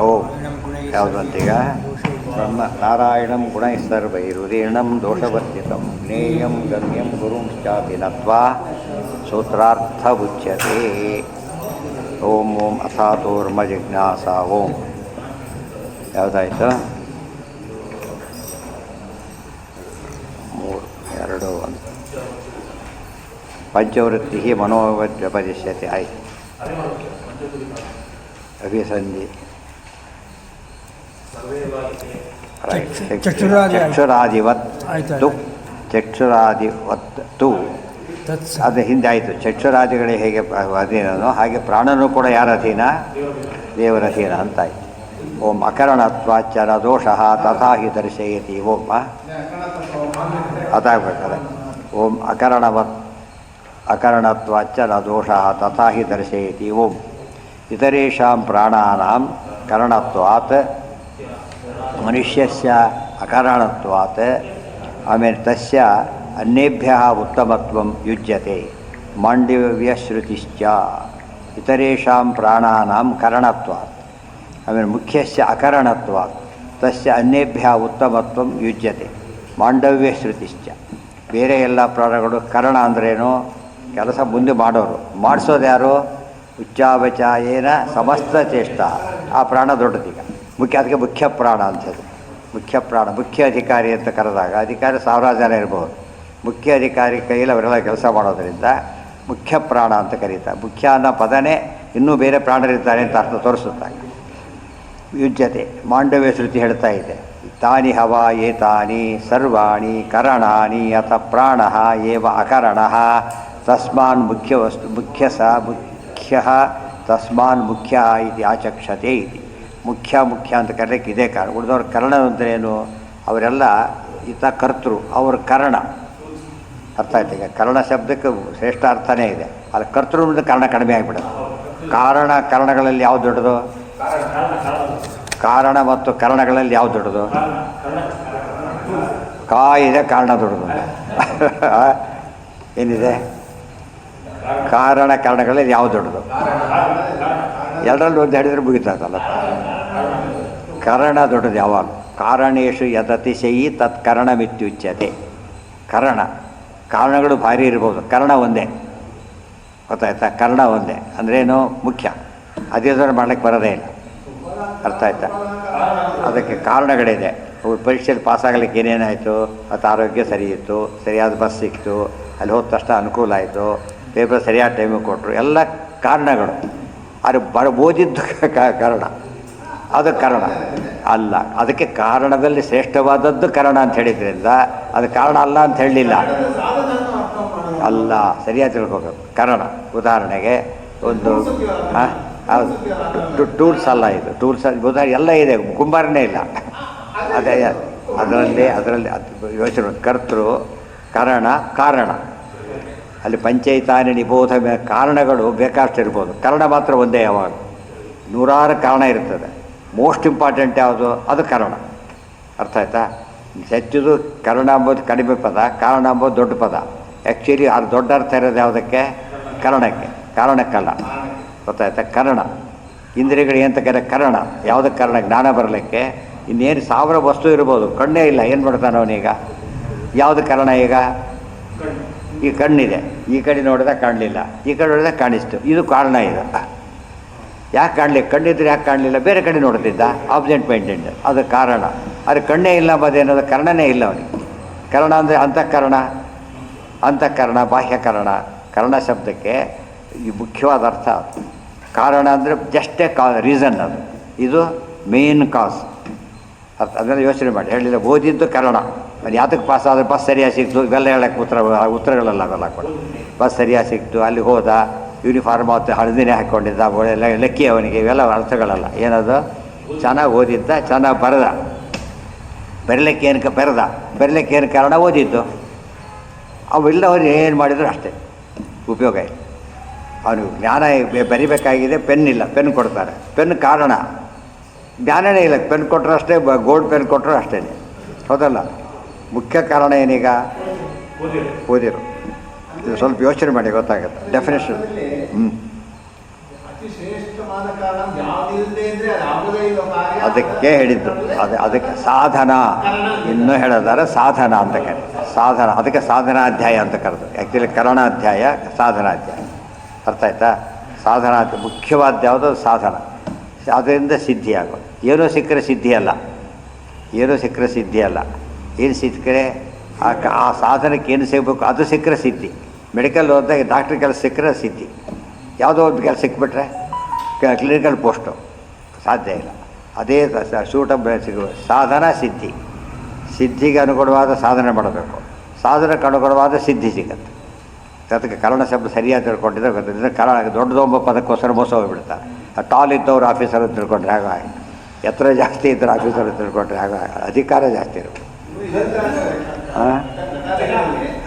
ಓಂ ಯಾವುದಂತೀಗ ಬ್ರಹ್ಮ ನಾರಾಯಣಂ ಗುಣೈಃ ಸರ್ವೈರುದೀರ್ಣಂ ದೋಷವರ್ಜಿತಂ ಜ್ಞೇಯಂ ಗಮ್ಯಂ ಗುರುಂಶ್ಚಾಪಿ ನತ್ವಾ ಸೂತ್ರಾರ್ಥಬುಚ್ಯತೆ. ಓಂ ಓಂ ಅಥಾತೋರ್ಮ ಜಿಜ್ಞಾಸ. ಓಂ ಯಾವುದಾಯಿತು? 3 2 1 ಪಂಚವೃತ್ತಿ ಮನೋವ್ಯಪದಿಶ್ಯತೆ. ಆಯಿತು. ಅಭಿಸಂಧಿ ಚಕ್ಷುರಾದಿವತ್ ಚಕ್ಷುರಾದಿವತ್ತು ಅದು ಹಿಂದೆ ಆಯಿತು. ಚಕ್ಷುರಾದಿಗಳೇ ಹೇಗೆ ಅಧೀನನೋ ಹಾಗೆ ಪ್ರಾಣನೂ ಕೂಡ ಯಾರ ಅಧೀನ? ದೇವರ ಅಧೀನ ಅಂತಾಯಿತು. ಓಂ ಅಕರಣತ್ವಾಚರ ದೋಷ ತಥಾ ಹಿ ದರ್ಶಯತಿ. ಓಂ ಅದಾಗಬೇಕಾದ್ರೆ ಓಂ ಅಕರಣತ್ವಾಚರ ದೋಷ ತಥಾ ಹಿ ದರ್ಶಯತಿ. ಓಂ ಇತರೇಷಾಂ ಪ್ರಾಣಾನಾಂ ಕರಣತ್ವಾತ್ ಮನುಷ್ಯಸ್ಯ ಅಕಾರಣತ್ವಾತ್ ಆಮೇಲೆ ತಸ್ಯ ಅನ್ಯೇಭ್ಯ ಉತ್ತಮತ್ವಂ ಯುಜ್ಯತೆ. ಮಾಂಡವ್ಯಶ್ರುತಿಶ್ಚ ಇತರೇಷಾಂ ಪ್ರಾಣಾನಾಂ ಕರಣತ್ವಾತ್ ಆಮೇಲೆ ಮುಖ್ಯಸ್ಯ ಅಕರಣತ್ವಾತ್ ತಸ್ಯ ಅನ್ಯೇಭ್ಯ ಉತ್ತಮತ್ವಂ ಯುಜ್ಯತೆ. ಮಾಂಡವ್ಯಶ್ರುತಿಶ್ಚ ಬೇರೆ ಎಲ್ಲ ಪ್ರಾಣಗಳು ಕರಣ ಅಂದ್ರೇನು? ಕೆಲಸ ಮುಂದೆ ಮಾಡೋರು. ಮಾಡಿಸೋದು ಯಾರು? ಉಚ್ಚಾವಚಾಯೇನ ಸಮಸ್ತ ಚೇಷ್ಟ. ಆ ಪ್ರಾಣ ದೊಡ್ಡದೀಗ ಮುಖ್ಯ. ಅದಕ್ಕೆ ಮುಖ್ಯ ಪ್ರಾಣ ಅಂಥದ್ದು. ಮುಖ್ಯ ಪ್ರಾಣ ಮುಖ್ಯ ಅಧಿಕಾರಿ ಅಂತ ಕರೆದಾಗ ಅಧಿಕಾರಿ 1000 ಜನ ಇರ್ಬೋದು. ಮುಖ್ಯ ಅಧಿಕಾರಿ ಕೈಯಲ್ಲಿ ಅವರೆಲ್ಲ ಕೆಲಸ ಮಾಡೋದರಿಂದ ಮುಖ್ಯ ಪ್ರಾಣ ಅಂತ ಕರೀತಾರೆ. ಮುಖ್ಯ ಅನ್ನೋ ಪದನೇ ಇನ್ನೂ ಬೇರೆ ಪ್ರಾಣರಿರ್ತಾರೆ ಅಂತ ಅರ್ಥ ತೋರಿಸುತ್ತಾರೆ. ಯುಜ್ಯತೆ ಮಾಂಡವ್ಯ ಶ್ರುತಿ ಹೇಳ್ತಾ ಇದೆ. ತಾನಿ ಹವಾ ಏತಾನಿ ಸರ್ವಾಣಿ ಕರಣಾನಿ ಅಥ ಪ್ರಾಣ ಏವ ಅಕರಣ ತಸ್ಮಾನ್ ಮುಖ್ಯವಸ್ತು ಮುಖ್ಯ ತಸ್ಮಾನ್ ಮುಖ್ಯ ಇದು ಆಚಕ್ಷತೆ ಇದೆ. ಮುಖ್ಯ ಅಂತ ಕರೆಯಕ್ಕೆ ಇದೇ ಕಾರಣ. ಉಳಿದವ್ರ ಕರಣ ಅಂದ್ರೇನು? ಅವರೆಲ್ಲ ಕರ್ತೃ, ಅವ್ರ ಕರಣ. ಅರ್ಥ ಆಯ್ತು. ಈಗ ಕರ್ಣ ಶಬ್ದಕ್ಕೆ ಶ್ರೇಷ್ಠ ಅರ್ಥನೇ ಇದೆ. ಅಲ್ಲಿ ಕರ್ತೃ ಅಂದರೆ ಕರ್ಣ ಕಡಿಮೆ ಆಗಿಬಿಡೋದು. ಕರಣಗಳಲ್ಲಿ ಯಾವ್ದು ದೊಡ್ಡದು? ಕಾರಣ ಮತ್ತು ಕರಣಗಳಲ್ಲಿ ಯಾವ್ದು ದೊಡ್ಡದು? ಇದೆ ಕಾರಣ ದೊಡ್ಡದು. ಏನಿದೆ? ಕರಣಗಳಲ್ಲಿ ಯಾವ್ದು ದೊಡ್ಡದು? ಎರಡರಲ್ಲಿ ಒಂದು ಹಿಡಿದ್ರೆ ಮುಗಿತಲ್ಲ. ಕರಣ ದೊಡ್ಡದು ಯಾವಾಗ? ಕಾರಣೇಶು ಯದತಿಶಯಿ ತತ್ ಕರಣಮಿತ್ಯುಚ್ಯತೆ. ಕಾರಣಗಳು ಭಾರಿ ಇರ್ಬೋದು, ಕರ್ಣ ಒಂದೇ. ಗೊತ್ತಾಯ್ತಾ? ಕರ್ಣ ಒಂದೇ ಅಂದ್ರೇನು? ಮುಖ್ಯ. ಅದೇ ಮಾಡ್ಲಿಕ್ಕೆ ಬರೋದೇ ಇಲ್ಲ. ಅರ್ಥ ಆಯ್ತಾ? ಅದಕ್ಕೆ ಕಾರಣಗಳಿದೆ. ಪರೀಕ್ಷೆಯಲ್ಲಿ ಪಾಸಾಗಲಿಕ್ಕೆ ಏನೇನಾಯಿತು? ಮತ್ತು ಆರೋಗ್ಯ ಸರಿ ಇತ್ತು, ಸರಿಯಾದ ಬಸ್ ಸಿಕ್ತು, ಅಲ್ಲಿ ಹೋದ ತಕ್ಷಣ ಅನುಕೂಲ ಆಯಿತು, ಪೇಪರ್ ಸರಿಯಾದ ಟೈಮಿಗೆ ಕೊಟ್ಟರು, ಎಲ್ಲ ಕಾರಣಗಳು. ಅದು ಓದಿದ್ದು ಕಾರಣ, ಅದು ಕಾರಣ ಅಲ್ಲ. ಅದಕ್ಕೆ ಕಾರಣದಲ್ಲಿ ಶ್ರೇಷ್ಠವಾದದ್ದು ಕಾರಣ ಅಂತ ಹೇಳಿದ್ರಿಂದ ಅದು ಕಾರಣ ಅಲ್ಲ ಅಂತ ಹೇಳಲಿಲ್ಲ. ಅಲ್ಲ, ಸರಿಯಾಗಿ ತಿಳ್ಕೋಬೇಕು. ಕಾರಣ ಉದಾಹರಣೆಗೆ ಒಂದು ಹೌದು, ಟೂಲ್ಸ್ ಅಲ್ಲ ಇದು. ಟೂಲ್ಸ್ ಉದಾಹರಣೆ ಎಲ್ಲ ಇದೆ, ಕುಂಬಾರನೇ ಇಲ್ಲ. ಅದೇ ಅದರಲ್ಲಿ ಯೋಚನೆ. ಕರ್ತೃ ಕಾರಣ ಅಲ್ಲಿ ಪಂಚೈತಾನಿ ನಿಬೋಧ ಕಾರಣಗಳು ಬೇಕಾಷ್ಟು ಇರ್ಬೋದು. ಕಾರಣ ಮಾತ್ರ ಒಂದೇ. ಯಾವಾಗ 100 ಕಾರಣ ಇರ್ತದೆ. ಮೋಸ್ಟ್ ಇಂಪಾರ್ಟೆಂಟ್ ಯಾವುದು? ಅದು ಕಾರಣ. ಅರ್ಥ ಆಯ್ತಾ? ಹೆಚ್ಚುದು ಕಾರಣ ಅಂಬೋದು ಕಡಿಮೆ ಪದ, ಕಾರಣ ಅಂಬೋದು ದೊಡ್ಡ ಪದ. ಆ್ಯಕ್ಚುಲಿ ಅದು ದೊಡ್ಡ ಅರ್ಥ ಇರೋದು ಯಾವುದಕ್ಕೆ? ಕಾರಣಕ್ಕಲ್ಲ. ಗೊತ್ತಾಯ್ತಾ? ಕಾರಣ ಇಂದ್ರಿಯಗಳು ಅಂತ ಕಾರಣ. ಯಾವುದಕ್ಕೆ ಕಾರಣ? ಜ್ಞಾನ ಬರಲಿಕ್ಕೆ. ಇನ್ನೇನು 1000 ವಸ್ತು ಇರ್ಬೋದು, ಕಣ್ಣೇ ಇಲ್ಲ. ಏನು ಮಾಡ್ತಾನೆ ಅವನೀಗ? ಯಾವುದು ಕಾರಣ? ಈಗ ಈ ಕಣ್ಣಿದೆ, ಈ ಕಡೆ ನೋಡಿದ ಕಾಣಲಿಲ್ಲ, ಈ ಕಡೆ ನೋಡಿದ ಕಾಣಿಸ್ತು. ಇದು ಕಾರಣ. ಇದು ಯಾಕೆ ಕಾಣಲಿಲ್ಲ? ಕಣ್ಣಿದ್ರೆ ಯಾಕೆ ಕಾಣಲಿಲ್ಲ? ಬೇರೆ ಕಡೆ ನೋಡ್ತಿದ್ದ, ಆಬ್ಸೆಂಟ್ ಮೈಂಡೆಡ್. ಅದು ಕಾರಣ. ಅದು ಕಣ್ಣೇ ಇಲ್ಲ ಮದೇನದು ಕಾರಣನೇ ಇಲ್ಲ ಅವನಿಗೆ. ಕಾರಣ ಅಂದರೆ ಅಂತಃಕರಣ ಬಾಹ್ಯಕರಣ. ಕರಣ ಶಬ್ದಕ್ಕೆ ಈ ಮುಖ್ಯವಾದ ಅರ್ಥ. ಕಾರಣ ಅಂದರೆ ಜಸ್ಟೇ ರೀಸನ್. ಇದು ಮೇನ್ ಕಾಸ್. ಅದನ್ನು ಯೋಚನೆ ಮಾಡಿ. ಹೇಳಿಲ್ಲ ಓದಿದ್ದು ಕಾರಣ. ಅದು ಯಾತಕ್ಕೆ ಪಾಸ್ ಆದರೆ ಬಸ್ ಸರಿಯಾಗಿ ಸಿಕ್ತು, ಇವೆಲ್ಲ ಹೇಳಕ್ಕೆ ಉತ್ತರಗಳೆಲ್ಲ ಅವೆಲ್ಲ ಕೂಡ. ಬಸ್ ಸರಿಯಾಗಿ ಸಿಕ್ತು, ಅಲ್ಲಿ ಹೋದ, ಯೂನಿಫಾರ್ಮ್ ಅವತ್ತು ಹಳದಿನೇ ಹಾಕ್ಕೊಂಡಿದ್ದ, ಒಳ್ಳೆ ಲೆಕ್ಕಿ ಅವನಿಗೆ. ಇವೆಲ್ಲ ಅರ್ಥಗಳಲ್ಲ. ಏನದು? ಚೆನ್ನಾಗಿ ಓದಿದ್ದ, ಚೆನ್ನಾಗಿ ಬರಲಿಕ್ಕೆ ಏನು ಕಾರಣ? ಓದಿದ್ದು. ಅವೆಲ್ಲ ಅವ್ರು ಏನು ಮಾಡಿದ್ರು ಅಷ್ಟೇ, ಉಪಯೋಗ ಇಲ್ಲ. ಅವನಿಗೆ ಜ್ಞಾನ ಬರಿಬೇಕಾಗಿದೆ, ಪೆನ್ ಇಲ್ಲ, ಪೆನ್ ಕೊಡ್ತಾರೆ. ಪೆನ್ ಕಾರಣ. ಜ್ಞಾನನೇ ಇಲ್ಲ. ಪೆನ್ ಕೊಟ್ಟರು ಅಷ್ಟೇ, ಗೋಲ್ಡ್ ಪೆನ್ ಕೊಟ್ಟರು ಅಷ್ಟೇ. ಹೌದಲ್ಲ? ಮುಖ್ಯ ಕಾರಣ ಏನೀಗ? ಓದಿರು. ಇದು ಸ್ವಲ್ಪ ಯೋಚನೆ ಮಾಡಿ, ಗೊತ್ತಾಗುತ್ತೆ ಡೆಫಿನೇಷನ್. ಅತಿ ಶ್ರೇಷ್ಠವಾದ ಕಾರಣ ಯಾವುದೇ ಅದಕ್ಕೆ ಹೇಳಿದ್ದು ಅದಕ್ಕೆ ಸಾಧನ ಇನ್ನೂ ಹೇಳಿದಾರೆ ಸಾಧನ ಅಂತ ಕರೆ ಸಾಧನ ಅದಕ್ಕೆ ಸಾಧನಾಧ್ಯಾಯ ಅಂತ ಕರೆದು ಆ್ಯಕ್ಚುಲಿ ಕರಣಾಧ್ಯಾಯ ಸಾಧನಾಧ್ಯಾಯ ಅರ್ಥ ಆಯ್ತಾ ಸಾಧನಾಧ್ಯಾಯ ಮುಖ್ಯವಾದ ಯಾವುದು ಸಾಧನ ಅದರಿಂದ ಸಿದ್ಧಿ ಆಗೋದು ಏನೋ ಸಿಕ್ಕರೆ ಸಿದ್ಧಿ ಅಲ್ಲ ಏನೋ ಸಿಕ್ಕರೆ ಸಿದ್ಧಿ ಅಲ್ಲ ಏನು ಸಿಕ್ಕರೆ ಆ ಸಾಧನಕ್ಕೆ ಏನು ಸಿಗಬೇಕು ಅದು ಸಿಕ್ಕರೆ ಸಿದ್ಧಿ ಮೆಡಿಕಲ್ ಹೋದಾಗ ಡಾಕ್ಟ್ರ್ ಕೆಲಸ ಸಿಕ್ಕರೆ ಸಿದ್ಧಿ ಯಾವುದೋ ಒಂದು ಕೆಲಸ ಸಿಕ್ಬಿಟ್ರೆ ಕ್ಲಿನಿಕಲ್ ಪೋಸ್ಟು ಸಾಧ್ಯ ಇಲ್ಲ ಅದೇ ಸೂಟಬ್ ಸಿಗುವ ಸಾಧನ ಸಿದ್ಧಿ ಸಿದ್ಧಿಗೆ ಅನುಗುಣವಾದ ಸಾಧನೆ ಮಾಡಬೇಕು ಸಾಧನಕ್ಕೆ ಅನುಗುಣವಾದ ಸಿದ್ಧಿ ಸಿಗುತ್ತೆ ಅದಕ್ಕೆ ಕರ್ಣ ಶಬ್ದ ಸರಿಯಾಗಿ ತಿಳ್ಕೊಂಡಿದ್ರೆ ಗೊತ್ತಿದ್ದರೆ ಕರ್ಣ ದೊಡ್ಡದೊಬ್ಬ ಪದಕ್ಕೋಸ್ಕರ ಮೋಸ ಹೋಗಿಬಿಡ್ತಾರೆ ಟಾಲ್ ಇದ್ದವ್ರು ಆಫೀಸರ್ ತಿಳ್ಕೊಂಡ್ರೆ ಆಗ ಎತ್ತರ ಜಾಸ್ತಿ ಇದ್ದರೆ ಆಫೀಸರ್ ತಿಳ್ಕೊಂಡ್ರೆ ಆಗ ಅಧಿಕಾರ ಜಾಸ್ತಿ ಇರುತ್ತೆ ಹಾಂ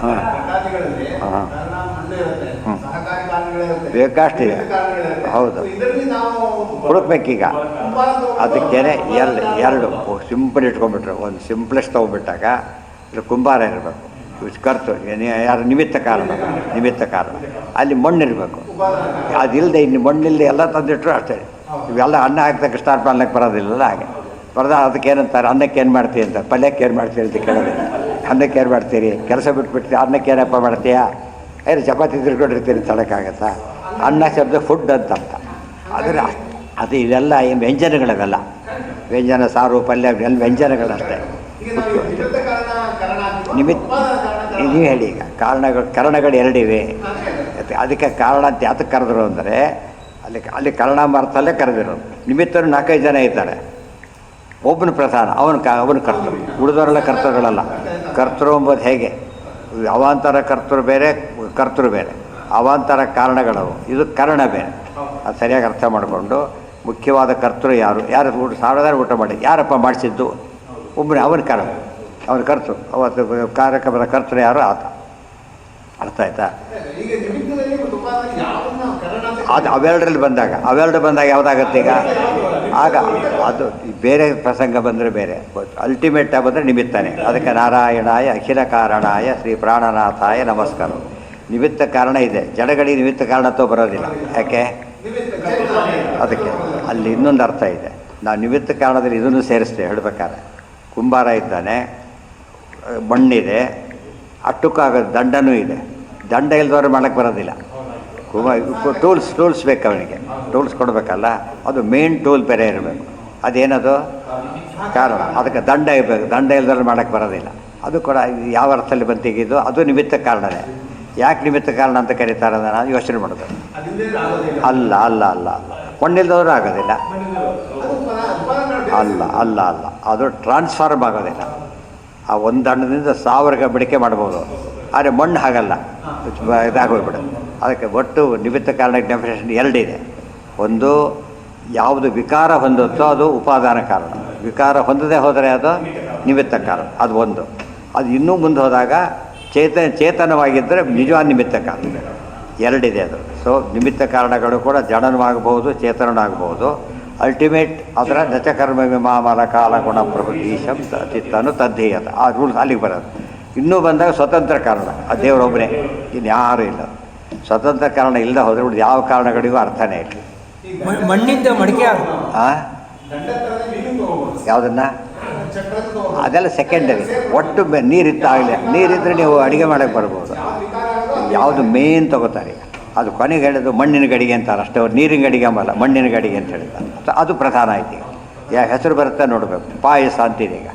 ಹಾಂ ಹಾಂ ಬೇಕಷ್ಟಿದೆ ಹೌದು ಹುಡುಕ್ಬೇಕೀಗ ಅದಕ್ಕೇನೆ ಎರಡು ಸಿಂಪಲ್ ಇಟ್ಕೊಂಡ್ಬಿಟ್ರೆ ಒಂದು ಸಿಂಪ್ಲೆಸ್ಟ್ ತೊಗೊಂಡ್ಬಿಟ್ಟಾಗ ಇದು ಕುಂಬಾರ ಇರಬೇಕು ಕರ್ತು ಯಾರು ನಿಮಿತ್ತ ಕಾರಣ ಅಲ್ಲಿ ಮಣ್ಣಿರಬೇಕು ಅದಿಲ್ಲದೆ ಇನ್ನು ಮಣ್ಣಿಲ್ಲದೆ ಎಲ್ಲ ತಂದಿಟ್ಟರು ಅಷ್ಟೇ ಇವೆಲ್ಲ ಅನ್ನ ಹಾಕ್ದಾಗ ಸ್ಟಾರ್ಟ್ ಮಾಡ್ಲಿಕ್ಕೆ ಬರೋದಿಲ್ಲಲ್ಲ ಹಾಗೆ ಬರೋದ ಅದಕ್ಕೆ ಏನಂತಾರೆ ಅನ್ನಕ್ಕೆ ಏನು ಮಾಡ್ತೀವಿ ಅಂತ ಪಲ್ಯಕ್ಕೆ ಏನು ಮಾಡ್ತೀರಿ ಅಂತ ಕೇಳೋದಿಲ್ಲ ಅನ್ನಕ್ಕೆ ಏನು ಮಾಡ್ತೀರಿ ಕೆಲಸ ಬಿಟ್ಬಿಡ್ತೀವಿ ಅನ್ನಕ್ಕೆ ಏನಪ್ಪ ಮಾಡ್ತೀಯಾ ಏನು ಚಪಾತಿ ತಿಳ್ಕೊಂಡಿರ್ತೀರಿ ತಡಕ್ಕಾಗತ್ತಾ ಅನ್ನ ಶಬ್ದ ಫುಡ್ ಅಂತ ಅರ್ಥ ಆದರೆ ಅದು ಇದೆಲ್ಲ ಏನು ವ್ಯಂಜನಗಳವೆಲ್ಲ ವ್ಯಂಜನ ಸಾರು ಪಲ್ಯ ಎಲ್ಲ ವ್ಯಂಜನಗಳಷ್ಟೇ ನಿಮಿತ್ತ ನೀವು ಹೇಳಿ ಈಗ ಕರಣಗಳು ಎರಡಿವೆ ಅದಕ್ಕೆ ಕಾರಣ ಅಂತ ಯಾತಕ್ಕೆ ಕರೆದ್ರು ಅಂದರೆ ಅಲ್ಲಿ ಕರ್ಣಾಮರ್ಥಲ್ಲೇ ಕರೆದಿರೋದು ನಿಮಿತ್ತರು 4-5 ಜನ ಇದ್ದಾರೆ ಒಬ್ಬನ ಪ್ರಧಾನ ಅವನು ಕರ್ತೃ ಉಳಿದವರೆಲ್ಲ ಕರ್ತೃಗಳಲ್ಲ ಕರ್ತೃ ಎಂಬುದು ಹೇಗೆ ಅವಾಂತರ ಕರ್ತೃ ಬೇರೆ ಕರ್ತೃ ಬೇರೆ ಅವಾಂತರ ಕಾರಣಗಳವು ಇದು ಕರ್ಣ ಬೇರೆ ಅದು ಸರಿಯಾಗಿ ಅರ್ಥ ಮಾಡಿಕೊಂಡು ಮುಖ್ಯವಾದ ಕರ್ತೃ ಯಾರು ಸಾವಿರದಾರು ಊಟ ಮಾಡಿ ಯಾರಪ್ಪ ಮಾಡಿಸಿದ್ದು ಒಬ್ಬನೇ ಅವನ ಕಾರಣ ಅವನ ಕರ್ತೃ ಅವತ್ತು ಕಾರ್ಯಕ್ರಮದ ಕರ್ತೃ ಯಾರು ಆತ ಅರ್ಥ ಆಯ್ತಾ ಅದು ಅವೆರಡರಲ್ಲಿ ಬಂದಾಗ ಯಾವುದಾಗತ್ತೆ ಈಗ ಆಗ ಅದು ಬೇರೆ ಪ್ರಸಂಗ ಬಂದರೆ ಬೇರೆ ಅಲ್ಟಿಮೇಟ್ ಬಂದರೆ ನಿಮಿತ್ತನೇ ಅದಕ್ಕೆ ನಾರಾಯಣಾಯ ಅಖಿಲ ಕಾರಣಾಯ ಶ್ರೀ ಪ್ರಾಣನಾಥಾಯ ನಮಸ್ಕಾರ ನಿಮಿತ್ತ ಕಾರಣ ಇದೆ ಜಡಗಳಿಗೆ ನಿಮಿತ್ತ ಕಾರಣತ್ವ ಬರೋದಿಲ್ಲ ಯಾಕೆ ಅದಕ್ಕೆ ಅಲ್ಲಿ ಇನ್ನೊಂದು ಅರ್ಥ ಇದೆ ನಾವು ನಿಮಿತ್ತ ಕಾರಣದಲ್ಲಿ ಇದನ್ನು ಸೇರಿಸ್ತೇವೆ ಹೇಳಬೇಕಾದ್ರೆ ಕುಂಬಾರ ಇದ್ದಾನೆ ಮಣ್ಣಿದೆ ಅಟ್ಟಕ್ಕಾಗೋದು ದಂಡನೂ ಇದೆ ದಂಡ ಇಲ್ದವ್ರು ಮಾಡೋಕ್ಕೆ ಬರೋದಿಲ್ಲ ಟೂಲ್ಸ್ ಬೇಕು ಅವನಿಗೆ ಟೂಲ್ಸ್ ಕೊಡಬೇಕಲ್ಲ ಅದು ಮೇನ್ ಟೂಲ್ ಬೇರೆ ಇರಬೇಕು ಅದೇನದು ಕಾರಣ ಅದಕ್ಕೆ ದಂಡ ಇರಬೇಕು ದಂಡ ಇಲ್ದವ್ರು ಮಾಡೋಕ್ಕೆ ಬರೋದಿಲ್ಲ ಅದು ಕೂಡ ಯಾವ ಅರ್ಥದಲ್ಲಿ ಬಂತಿಗಿದ್ದು ಅದು ನಿಮಿತ್ತ ಕಾರಣನೇ ಯಾಕೆ ನಿಮಿತ್ತ ಕಾರಣ ಅಂತ ಕರೀತಾರೆ ಅಂತ ನಾನು ಯೋಚನೆ ಮಾಡಬೇಕು ಅಲ್ಲ ಅಲ್ಲ ಅಲ್ಲ ಅಲ್ಲ ಮಣ್ಣಿಲ್ದವರು ಆಗೋದಿಲ್ಲ ಅಲ್ಲ ಅಲ್ಲ ಅಲ್ಲ ಅದು ಟ್ರಾನ್ಸ್ಫಾರ್ಮ್ ಆಗೋದಿಲ್ಲ ಆ ಒಂದು ಹಣ್ಣದಿಂದ 1000 ಮಡಿಕೆ ಮಾಡ್ಬೋದು ಆದರೆ ಮಣ್ಣು ಹಾಗಲ್ಲ ಇದಾಗೋಗ್ಬಿಡೋದು ಅದಕ್ಕೆ ಒಟ್ಟು ನಿಮಿತ್ತ ಕಾರಣಕ್ಕೆ ಡೆಫಿನೇಷನ್ ಎರಡಿದೆ ಒಂದು ಯಾವುದು ವಿಕಾರ ಹೊಂದುತ್ತೋ ಅದು ಉಪಾದಾನ ಕಾರಣ ವಿಕಾರ ಹೊಂದದೇ ಹೋದರೆ ಅದು ನಿಮಿತ್ತ ಕಾರಣ ಅದು ಒಂದು ಅದು ಇನ್ನೂ ಮುಂದೆ ಹೋದಾಗ ಚೇತನವಾಗಿದ್ದರೆ ನಿಜವಾದ ನಿಮಿತ್ತ ಕಾರಣ ಎರಡಿದೆ ಅದು ಸೊ ನಿಮಿತ್ತ ಕಾರಣಗಳು ಕೂಡ ಜಡನವಾಗಬಹುದು ಚೇತನವಾಗಬಹುದು ಅಲ್ಟಿಮೇಟ್ ಅದರ ನಚಕರ್ಮ ವಿಮಾಮಲ ಕಾಲ ಗುಣ ಪ್ರಭುತೀಶಂ ಚಿತ್ತನು ತದ್ಧೇಯತ ಆ ರೂಲ್ಸ್ ಅಲ್ಲಿಗೆ ಬರೋದು ಇನ್ನೂ ಬಂದಾಗ ಸ್ವತಂತ್ರ ಕಾರಣ ಆ ದೇವರೊಬ್ಬನೇ ಇನ್ಯಾರೂ ಇಲ್ಲ ಸ್ವತಂತ್ರ ಕಾರಣ ಇಲ್ಲದೆ ಹೋದರೆ ಉಳಿದು ಯಾವ ಕಾರಣಗಳಿಗೂ ಅರ್ಥನೇ ಇಲ್ಲ ಮಣ್ಣಿಂದ ಮಡಿಕೆ ಯಾವುದನ್ನು ಅದೆಲ್ಲ ಸೆಕೆಂಡರಿ ಒಟ್ಟು ನೀರಿತ್ತಾಗಲಿ ನೀರಿದ್ದರೆ ನೀವು ಅಡುಗೆ ಮಾಡೋಕ್ಕೆ ಬರ್ಬೋದು ಯಾವುದು ಮೇನ್ ತಗೋತಾರೆ ಅದು ಕೊನೆಗೆ ಹೇಳಿದ್ದು ಮಣ್ಣಿನ ಗಡಿಗೆ ಅಂತಾರೆ ಅಷ್ಟೇ ಅವ್ರು ನೀರಿನ ಗಡಿಗೆ ಅಂಬಲ್ಲ ಮಣ್ಣಿನ ಗಡಿಗೆ ಅಂತ ಹೇಳಿದ್ದಾರೆ ಅದು ಪ್ರಧಾನ ಆಯ್ತು ಈಗ ಯಾವ ಹೆಸರು ಬರುತ್ತೆ ನೋಡಬೇಕು ಪಾಯಸ ಅಂತಿದೆ ಈಗ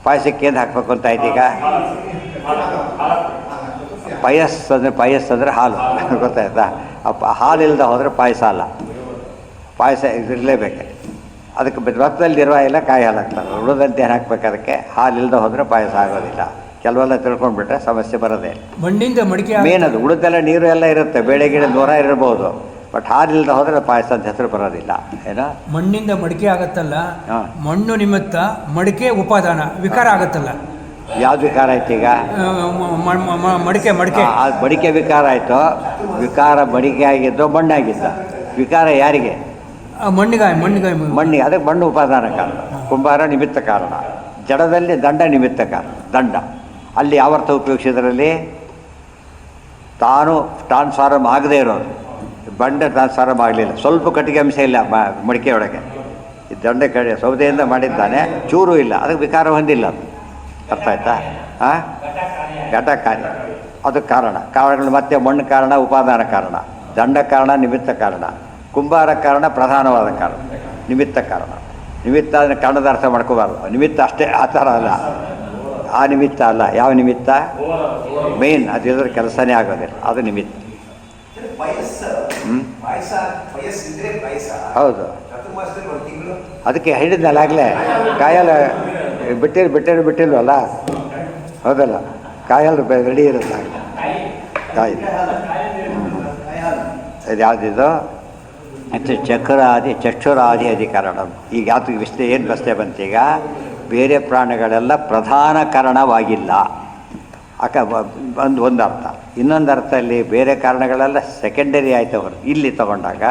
ಪಾಯಸಕ್ಕೆ ಏನು ಹಾಕಬೇಕು ಅಂತ ಆಯ್ತು ಈಗ ಪಾಯಸ್ ಅಂದರೆ ಹಾಲು ಗೊತ್ತಾಯ್ತಾ ಹಾಲಿಲ್ಲದೆ ಹೋದರೆ ಪಾಯಸ ಅಲ್ಲ ಪಾಯಸ ಇರಲೇಬೇಕು ಅದಕ್ಕೆ ವ್ರತದಲ್ಲಿ ಇಲ್ಲ ಕಾಯಿ ಹಾಲು ಹಾಕ್ತಾರೆ ಉಳಿದಂತೆ ಏನು ಹಾಕ್ಬೇಕು ಅದಕ್ಕೆ ಹಾಲಿಲ್ಲದೆ ಹೋದರೆ ಪಾಯಸ ಆಗೋದಿಲ್ಲ ಕೆಲವೆಲ್ಲ ತಿಳ್ಕೊಂಡ್ಬಿಟ್ರೆ ಸಮಸ್ಯೆ ಬರೋದೇ ಮಣ್ಣಿಂದ ಮಡಿಕೆ ಮೇನ್ ಅದು ಉಳಿದೆಲ್ಲ ನೀರು ಎಲ್ಲ ಇರುತ್ತೆ ಬೇಳೆ ಗಿಡ ದೂರ ಇರ್ಬೋದು ಬಟ್ ಹಾಲಿಲ್ಲದೆ ಹೋದರೆ ಪಾಯಸ ಅಂತ ಹೆಸರು ಬರೋದಿಲ್ಲ ಏನೋ ಮಣ್ಣಿಂದ ಮಡಿಕೆ ಆಗತ್ತಲ್ಲ ಮಣ್ಣು ನಿಮಿತ್ತ ಮಡಿಕೆ ಉಪಾದಾನ ವಿಕಾರ ಆಗತ್ತಲ್ಲ ಯಾವ್ದು ವಿಕಾರ ಆಯ್ತು ಈಗ ಮಡಿಕೆ ಮಡಿಕೆ ವಿಕಾರ ಆಯಿತು ವಿಕಾರ ಮಡಿಕೆ ಆಗಿದ್ದು ಮಣ್ಣಾಗಿದ್ದ ವಿಕಾರ ಯಾರಿಗೆ ಮಣ್ಣಿಗೆ ಅದಕ್ಕೆ ಮಣ್ಣು ಉಪಾದಾನ ಕಾರಣ ಕುಂಬಾರ ನಿಮಿತ್ತ ಕಾರಣ ಜಡದಲ್ಲಿ ದಂಡ ನಿಮಿತ್ತ ಕಾರಣ ದಂಡ ಅಲ್ಲಿ ಯಾವ ಅರ್ಥ ಉಪಯೋಗಿಸಿದ್ರಲ್ಲಿ ತಾನು ಟ್ರಾನ್ಸ್ಫಾರ್ಮ್ ಆಗದೇ ಇರೋದು ಬಂಡೆ ಟ್ರಾನ್ಸ್ಫಾರ್ಮ್ ಆಗಲಿಲ್ಲ ಸ್ವಲ್ಪ ಕಟ್ಟಿಗೆ ಅಂಶ ಇಲ್ಲ ಮಡಿಕೆಯೊಳಗೆ ಈ ದಂಡ ಕಡೆ ಸೌದೆಯಿಂದ ಮಾಡಿದ್ದಾನೆ, ಚೂರು ಇಲ್ಲ, ಅದಕ್ಕೆ ವಿಕಾರ ಹೊಂದಿಲ್ಲ. ಅದು ಅರ್ಥ ಆಯ್ತಾ? ಹಾಂ, ಘಟ ಕಾರ್ಯ ಅದು ಕಾರಣಗಳು ಮತ್ತೆ ಮಣ್ಣು ಕಾರಣ, ಉಪಾದಾನ ಕಾರಣ, ದಂಡ ಕಾರಣ, ನಿಮಿತ್ತ ಕಾರಣ, ಕುಂಬಾರ ಕಾರಣ, ಪ್ರಧಾನವಾದ ಕಾರಣ, ನಿಮಿತ್ತ ಕಾರಣ. ನಿಮಿತ್ತ ಅದನ್ನು ಕಾರಣದ ಅರ್ಥ ಮಾಡ್ಕೋಬಾರ್ದು. ನಿಮಿತ್ತ ಅಷ್ಟೇ, ಆ ಥರ ಅಲ್ಲ, ಆ ನಿಮಿತ್ತ ಅಲ್ಲ. ಯಾವ ನಿಮಿತ್ತ? ಮೇನ್ ಅದಿದ್ರೆ ಕೆಲಸನೇ ಆಗೋದಿಲ್ಲ, ಅದು ನಿಮಿತ್ತ. ಹೌದು, ಅದಕ್ಕೆ ಹೇಳಿದ್ನಲ್ಲ ಆಗಲೇ, ಕಾಯಲ್ಲ ಬಿಟ್ಟಿಲ್ವಲ್ಲ, ಹೌದಲ್ಲ, ಕಾಯಲ್ಲ ರೆಡಿ ಇರುತ್ತೆ ಕಾಯಿ. ಇದು ಯಾವುದಿದು? ಚಕ್ಷುರಾದಿ ಅಧಿಕರಣ. ಈಗ ಯಾತಕ್ಕೆ ವಿಶ್ಲೇಷಣೆ ಏನು ಪ್ರಶ್ನೆ ಬಂತೀಗ? ಬೇರೆ ಪ್ರಾಣಿಗಳೆಲ್ಲ ಪ್ರಧಾನ ಕಾರಣವಾಗಿಲ್ಲ ಒಂದು ಅರ್ಥ. ಇನ್ನೊಂದು ಅರ್ಥದಲ್ಲಿ ಬೇರೆ ಕಾರಣಗಳೆಲ್ಲ ಸೆಕೆಂಡರಿ ಆಯ್ತು. ಅವರು ಇಲ್ಲಿ ತಗೊಂಡಾಗ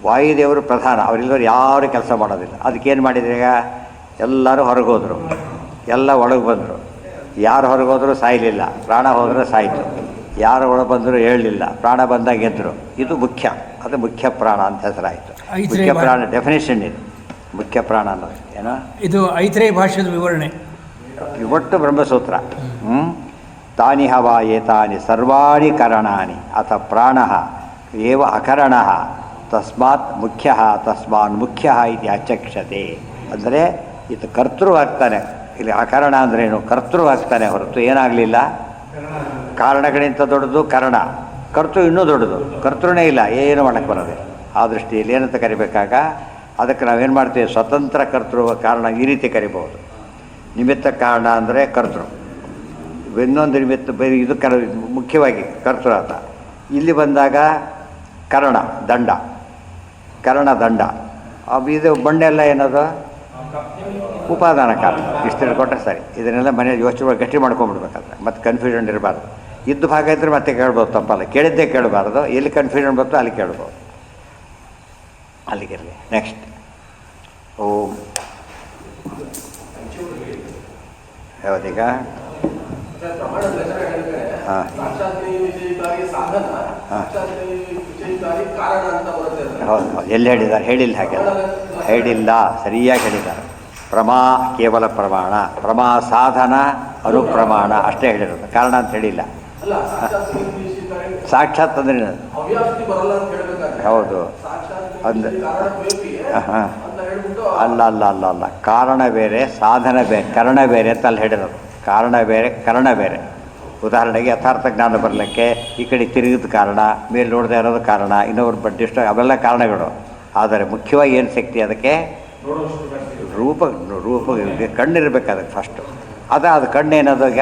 ವಾಯುದೇವರು ಪ್ರಧಾನ, ಅವರಿಲ್ಲವರು ಯಾರು ಕೆಲಸ ಮಾಡೋದಿಲ್ಲ. ಅದಕ್ಕೇನು ಮಾಡಿದ್ರು? ಈಗ ಎಲ್ಲರೂ ಹೊರಗೋದ್ರು, ಎಲ್ಲ ಒಳಗೆ ಬಂದರು. ಯಾರು ಹೊರಗೋದ್ರು ಸಾಯಲಿಲ್ಲ, ಪ್ರಾಣ ಹೋದರೂ ಸಾಯಿತು. ಯಾರು ಒಳಗೆ ಬಂದರೂ ಹೇಳಲಿಲ್ಲ, ಪ್ರಾಣ ಬಂದಾಗ ಗೆದ್ದರು. ಇದು ಮುಖ್ಯ, ಅದು ಮುಖ್ಯ ಪ್ರಾಣ ಅಂತ ಹೆಸರಾಯಿತು. ಮುಖ್ಯ ಪ್ರಾಣ ಡೆಫಿನೇಷನ್ ಇದು, ಮುಖ್ಯ ಪ್ರಾಣ ಅನ್ನೋದು ಏನೋ. ಇದು ಐತರೇಯ ಭಾಷೆದ ವಿವರಣೆ, ಒಟ್ಟು ಬ್ರಹ್ಮಸೂತ್ರ. ತಾನಿ ಹವಾ ಏತಾನಿ ಸರ್ವಾಣಿ ಕರಣಾನಿ ಅಥ ಪ್ರಾಣ ಏವ ಅಕರಣ ತಸ್ಮಾತ್ ಮುಖ್ಯ ತಸ್ಮಾನ್ ಮುಖ್ಯ ಇದು ಅಚಕ್ಷತೆ. ಅಂದರೆ ಇದು ಕರ್ತೃ ಆಗ್ತಾನೆ. ಇಲ್ಲಿ ಅಕರಣ ಅಂದ್ರೇನು? ಕರ್ತೃ ಆಗ್ತಾನೆ ಹೊರತು ಏನಾಗಲಿಲ್ಲ. ಕಾರಣಗಳಿಂತ ದೊಡ್ಡದು ಕರಣ, ಕರ್ತೃ ಇನ್ನೂ ದೊಡ್ಡದು. ಕರ್ತೃನೇ ಇಲ್ಲ, ಏನು ಮಾಡಕ್ಕೆ ಬರೋದಿಲ್ಲ. ಆ ದೃಷ್ಟಿಯಲ್ಲಿ ಏನಂತ ಕರಿಬೇಕಾಗ ಅದಕ್ಕೆ ನಾವೇನು ಮಾಡ್ತೀವಿ? ಸ್ವತಂತ್ರ ಕರ್ತೃ ಕಾರಣ ಈ ರೀತಿ ಕರಿಬಹುದು. ನಿಮಿತ್ತ ಕಾರಣ ಅಂದರೆ ಕರ್ತೃ, ಇನ್ನೊಂದು ನಿಮಿತ್ತ ಬೇರೆ ಇದು ಮುಖ್ಯವಾಗಿ ಕರ್ತೃ ಅಂತ. ಇಲ್ಲಿ ಬಂದಾಗ ಕರಣ ದಂಡ, ಕರಣ ದಂಡ. ಇದು ಬಂಡೆಲ್ಲ ಏನದು? ಉಪಾದಾನ ಕಾರಣ. ಇಷ್ಟು ತಿಳ್ಕೊಟ್ರೆ ಸರಿ. ಇದನ್ನೆಲ್ಲ ಮನೆಯಲ್ಲಿ ಯೋಚನೆ ಗಟ್ಟಿ ಮಾಡ್ಕೊಂಡ್ಬಿಡ್ಬೇಕಾದ್ರೆ ಮತ್ತೆ ಕನ್ಫ್ಯೂಷನ್ ಇರಬಾರ್ದು. ಇದ್ದು ಭಾಗ ಇದ್ದರೆ ಮತ್ತೆ ಕೇಳ್ಬೋದು, ತಪ್ಪಲ್ಲ. ಕೇಳಿದ್ದೇ ಕೇಳಬಾರ್ದು. ಎಲ್ಲಿ ಕನ್ಫ್ಯೂಷನ್ ಬರ್ತೋ ಅಲ್ಲಿ ಕೇಳ್ಬೋದು, ಅಲ್ಲಿಗಿರಲಿ. ನೆಕ್ಸ್ಟ್ ಓಂ ಯಾವದೀಗ? ಹಾಂ ಹೌದು ಹೌದು. ಎಲ್ಲಿ ಹೇಳಿದ್ದಾರೆ? ಹೇಳಿಲ್ಲ, ಹಾಗೆಲ್ಲ ಹೇಳಿಲ್ಲ, ಸರಿಯಾಗಿ ಹೇಳಿದ್ದಾರೆ. ಪ್ರಮಾ ಕೇವಲ ಪ್ರಮಾಣ, ಪ್ರಮಾ ಸಾಧನ ಅನುಪ್ರಮಾಣ ಅಷ್ಟೇ ಹೇಳಿರೋದು, ಕಾರಣ ಅಂತ ಹೇಳಿಲ್ಲ. ಸಾಕ್ಷಾತ್ ಅಂದರೆ ಹೌದು ಅಂದ್ರೆ ಹಾಂ ಅಲ್ಲ ಅಲ್ಲ ಅಲ್ಲ ಅಲ್ಲ ಕಾರಣ ಬೇರೆ, ಸಾಧನ ಬೇರೆ, ಕರಣ ಬೇರೆ ಅಂತ ಅಲ್ಲಿ ಹೇಳಿರೋದು. ಕಾರಣ ಬೇರೆ, ಕರಣ ಬೇರೆ. ಉದಾಹರಣೆಗೆ ಯಥಾರ್ಥ ಜ್ಞಾನ ಬರಲಿಕ್ಕೆ ಈ ಕಡೆ ತಿರುಗಿದ ಕಾರಣ, ಮೇಲೆ ನೋಡದೆ ಇರೋದು ಕಾರಣ, ಇನ್ನೊಬ್ರು ಬಡ್ಡಿಷ್ಟ, ಅವೆಲ್ಲ ಕಾರಣಗಳು. ಆದರೆ ಮುಖ್ಯವಾಗಿ ಏನು ಶಕ್ತಿ ಅದಕ್ಕೆ? ರೂಪ ಕಣ್ಣಿರ್ಬೇಕು ಅದಕ್ಕೆ ಫಸ್ಟು. ಅದು ಕಣ್ಣೇನದಾಗ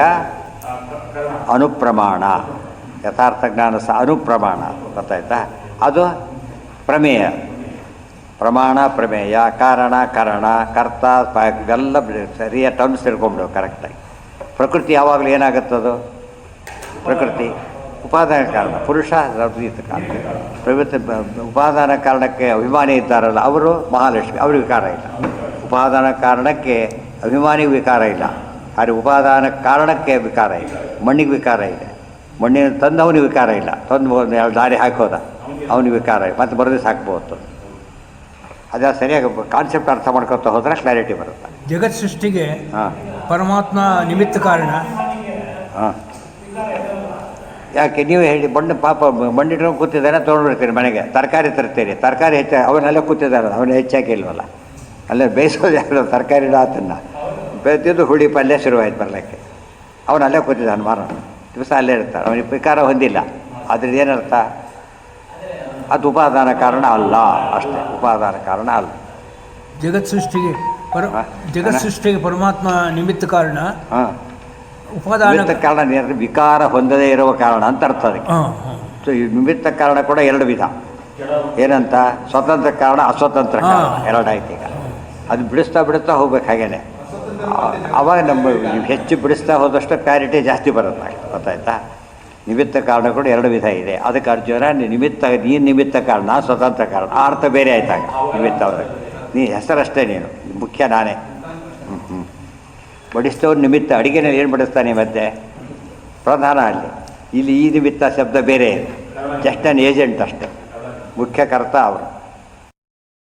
ಅನುಪ್ರಮಾಣ. ಯಥಾರ್ಥ ಜ್ಞಾನ ಸಹ ಅನುಪ್ರಮಾಣ, ಗೊತ್ತಾಯ್ತಾ? ಅದು ಪ್ರಮೇಯ. ಪ್ರಮಾಣ ಪ್ರಮೇಯ, ಕಾರಣ ಕರಣ, ಕರ್ತ ಇವೆಲ್ಲ ಸರಿಯಾಗಿ ಟರ್ಮ್ಸ್ ತಿಳ್ಕೊಂಬಿಡು ಕರೆಕ್ಟಾಗಿ. ಪ್ರಕೃತಿ ಯಾವಾಗಲೂ ಏನಾಗುತ್ತದು? ಪ್ರಕೃತಿ ಉಪಾದಾನ ಕಾರಣ, ಪುರುಷ ರವಿತ ಕಾರಣ. ಪ್ರವೃತ್ತಿ ಉಪಾದಾನ ಕಾರಣಕ್ಕೆ ಅಭಿಮಾನಿ ಇದ್ದಾರಲ್ಲ ಅವರು ಮಹಾಲಕ್ಷ್ಮಿ, ಅವ್ರಿಗೆ ವಿಕಾರ ಇಲ್ಲ. ಉಪಾದಾನ ಕಾರಣಕ್ಕೆ ಅಭಿಮಾನಿಗೆ ವಿಕಾರ ಇಲ್ಲ, ಆದರೆ ಉಪಾದಾನ ಕಾರಣಕ್ಕೆ ವಿಕಾರ ಇಲ್ಲ. ಮಣ್ಣಿಗೆ ವಿಕಾರ ಇದೆ, ಮಣ್ಣಿನ ತಂದು ಅವನಿಗೆ ವಿಕಾರ ಇಲ್ಲ. ತಂದು ಎರಡು ದಾರಿ ಹಾಕೋದ ಅವನಿಗೆ ವಿಕಾರ ಇಲ್ಲ, ಮತ್ತು ಬರೋದಿವ್ಸ ಹಾಕ್ಬೋದು. ಅದೇ ಸರಿಯಾಗಿ ಕಾನ್ಸೆಪ್ಟ್ ಅರ್ಥ ಮಾಡ್ಕೊತಾ ಹೋದ್ರೆ ಕ್ಲಾರಿಟಿ ಬರುತ್ತೆ. ಜಗತ್ ಸೃಷ್ಟಿಗೆ ಪರಮಾತ್ಮ ನಿಮಿತ್ತ ಕಾರಣ. ಹಾಂ, ಯಾಕೆ ನೀವು ಹೇಳಿ? ಬಂಡಿಟ್ಕೊಂಡು ಕೂತಿದ್ದಾನೆ, ತೊಗೊಂಡಿರ್ತೀರಿ ಮನೆಗೆ, ತರಕಾರಿ ತರ್ತೀರಿ, ತರಕಾರಿ ಅವನಲ್ಲೇ ಕೂತಿದ್ದಾನೆ, ಅವನು ಹೆಚ್ಚಾಗಿ ಇಲ್ವಲ್ಲ, ಅಲ್ಲೇ ಬೇಯಿಸೋದು ಯಾರು ತರಕಾರಿ ಆತನ್ನು ಬೇಯ್ತಿದ್ದು ಹುಳಿ ಪಲ್ಯ ಶುರುವಾಯ್ತು ಬರಲಿಕ್ಕೆ. ಅವನಲ್ಲೇ ಕೂತಿದ್ದಾನೆ, ಮಾರೋಣ ದಿವಸ ಅಲ್ಲೇ ಇರ್ತಾರೆ, ಅವನಿಗೆ ವಿಕಾರ ಹೊಂದಿಲ್ಲ. ಅದ್ರದ್ದು ಏನರ್ಥ? ಅದು ಉಪಾದಾನ ಕಾರಣ ಅಲ್ಲ, ಅಷ್ಟೇ, ಉಪಾದಾನ ಕಾರಣ ಅಲ್ಲ. ಜಗತ್ ಸೃಷ್ಟಿಗೆ ಪರಮಾತ್ಮ ನಿಮಿತ್ತ ಕಾರಣ. ಹಾಂ, ಉಪಾದಾನ ಕಾರಣ ವಿಕಾರ ಹೊಂದದೇ ಇರುವ ಕಾರಣ ಅಂತ ಅರ್ಥ ಅದಕ್ಕೆ. ಸೊ ಈ ನಿಮಿತ್ತ ಕಾರಣ ಕೂಡ ಎರಡು ವಿಧ. ಏನಂತ? ಸ್ವತಂತ್ರ ಕಾರಣ, ಅಸ್ವತಂತ್ರ ಕಾರಣ, ಎರಡಾಯ್ತು. ಈಗ ಅದು ಬಿಡಿಸ್ತಾ ಹೋಗ್ಬೇಕು. ಹಾಗೇನೆ ಅವಾಗ ನಮ್ಮ ಹೆಚ್ಚು ಬಿಡಿಸ್ತಾ ಹೋದಷ್ಟು ಕ್ಲಾರಿಟಿ ಜಾಸ್ತಿ ಬರುತ್ತೆ, ಗೊತ್ತಾಯ್ತಾ? ನಿಮಿತ್ತ ಕಾರಣ ಕೂಡ ಎರಡು ವಿಧ ಇದೆ. ಅದಕ್ಕೆ ಅರ್ಜುನ ನೀನು ನಿಮಿತ್ತ ಕಾರಣ, ಸ್ವತಂತ್ರ ಕಾರಣ, ಆ ಅರ್ಥ ಬೇರೆ ಆಯ್ತಾಗ. ನಿಮಿತ್ತ ಅವ್ರಿಗೆ ನೀ ಹೆಸರಷ್ಟೇ, ನೀನು ಮುಖ್ಯ ನಾನೇ. ಬಡಿಸ್ತವ್ರು ನಿಮಿತ್ತ, ಅಡುಗೆನಲ್ಲಿ ಏನು ಬಡಿಸ್ತಾನೆ ಮತ್ತೆ ಪ್ರಧಾನ. ಇಲ್ಲಿ ಈ ನಿಮಿತ್ತ ಶಬ್ದ ಬೇರೆ ಇದೆ, ಜಸ್ಟ್ ಅನ್ ಏಜೆಂಟ್ ಅಷ್ಟೇ, ಮುಖ್ಯ ಕರ್ತ ಅವರು.